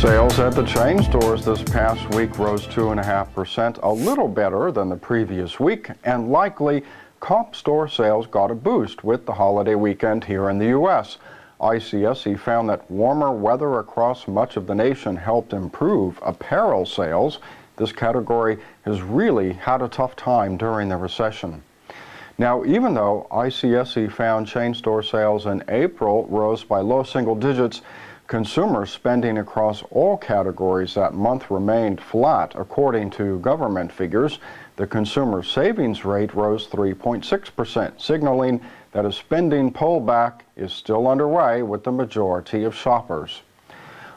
Sales at the chain stores this past week rose 2.5%, a little better than the previous week, and likely comp store sales got a boost with the holiday weekend here in the U.S. ICSC found that warmer weather across much of the nation helped improve apparel sales. This category has really had a tough time during the recession. Now, even though ICSC found chain store sales in April rose by low single digits, consumer spending across all categories that month remained flat, according to government figures. The consumer savings rate rose 3.6%, signaling that a spending pullback is still underway with the majority of shoppers.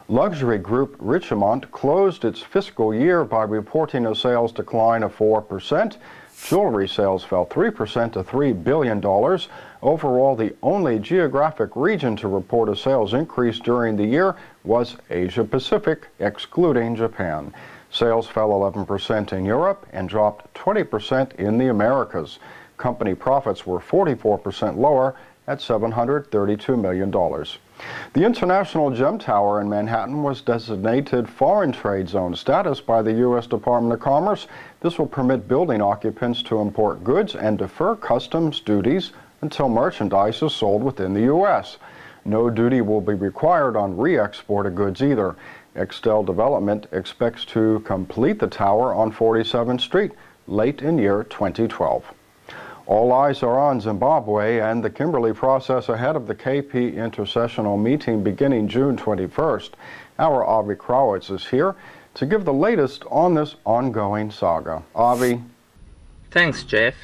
Luxury group Richemont closed its fiscal year by reporting a sales decline of 4%. Jewelry sales fell 3% to $3 billion. Overall, the only geographic region to report a sales increase during the year was Asia Pacific, excluding Japan. Sales fell 11% in Europe and dropped 20% in the Americas. Company profits were 44% lower at $732 million. The International Gem Tower in Manhattan was designated Foreign Trade Zone status by the U.S. Department of Commerce. This will permit building occupants to import goods and defer customs duties until merchandise is sold within the U.S. No duty will be required on re-export of goods either. Extell Development expects to complete the tower on 47th Street late in year 2012. All eyes are on Zimbabwe and the Kimberley process ahead of the KP intercessional meeting beginning June 21st. Our Avi Krawtiz is here to give the latest on this ongoing saga. Avi. Thanks, Jeff.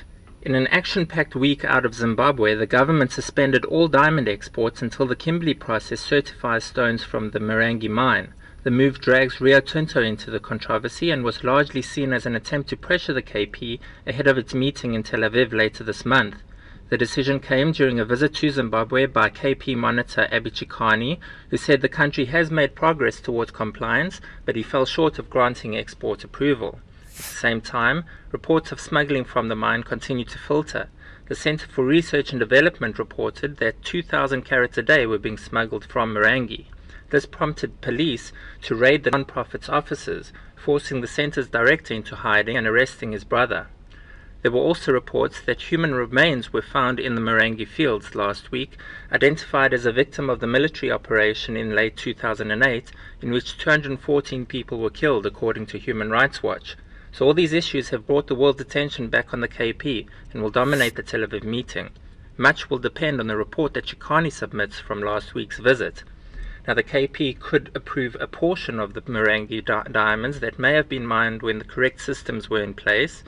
In an action-packed week out of Zimbabwe, the government suspended all diamond exports until the Kimberley process certifies stones from the Marangi mine. The move drags Rio Tinto into the controversy and was largely seen as an attempt to pressure the KP ahead of its meeting in Tel Aviv later this month. The decision came during a visit to Zimbabwe by KP monitor Abby Chikani, who said the country has made progress towards compliance, but he fell short of granting export approval. At the same time, reports of smuggling from the mine continue to filter. The Center for Research and Development reported that 2,000 carats a day were being smuggled from Marangi. This prompted police to raid the non-profit's offices, forcing the center's director into hiding and arresting his brother. There were also reports that human remains were found in the Marangi fields last week, identified as a victim of the military operation in late 2008, in which 214 people were killed, according to Human Rights Watch. So all these issues have brought the world's attention back on the KP and will dominate the Tel Aviv meeting. Much will depend on the report that Chikani submits from last week's visit. Now, the KP could approve a portion of the Marangi diamonds that may have been mined when the correct systems were in place,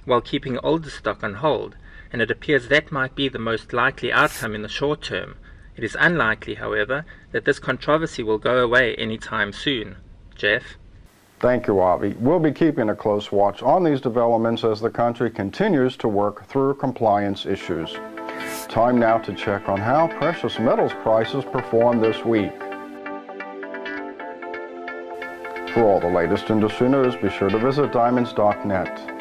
while keeping older stock on hold, and it appears that might be the most likely outcome in the short term. It is unlikely, however, that this controversy will go away anytime soon. Jeff? Thank you, Avi. We'll be keeping a close watch on these developments as the country continues to work through compliance issues. Time now to check on how precious metals prices performed this week. For all the latest industry news, be sure to visit diamonds.net.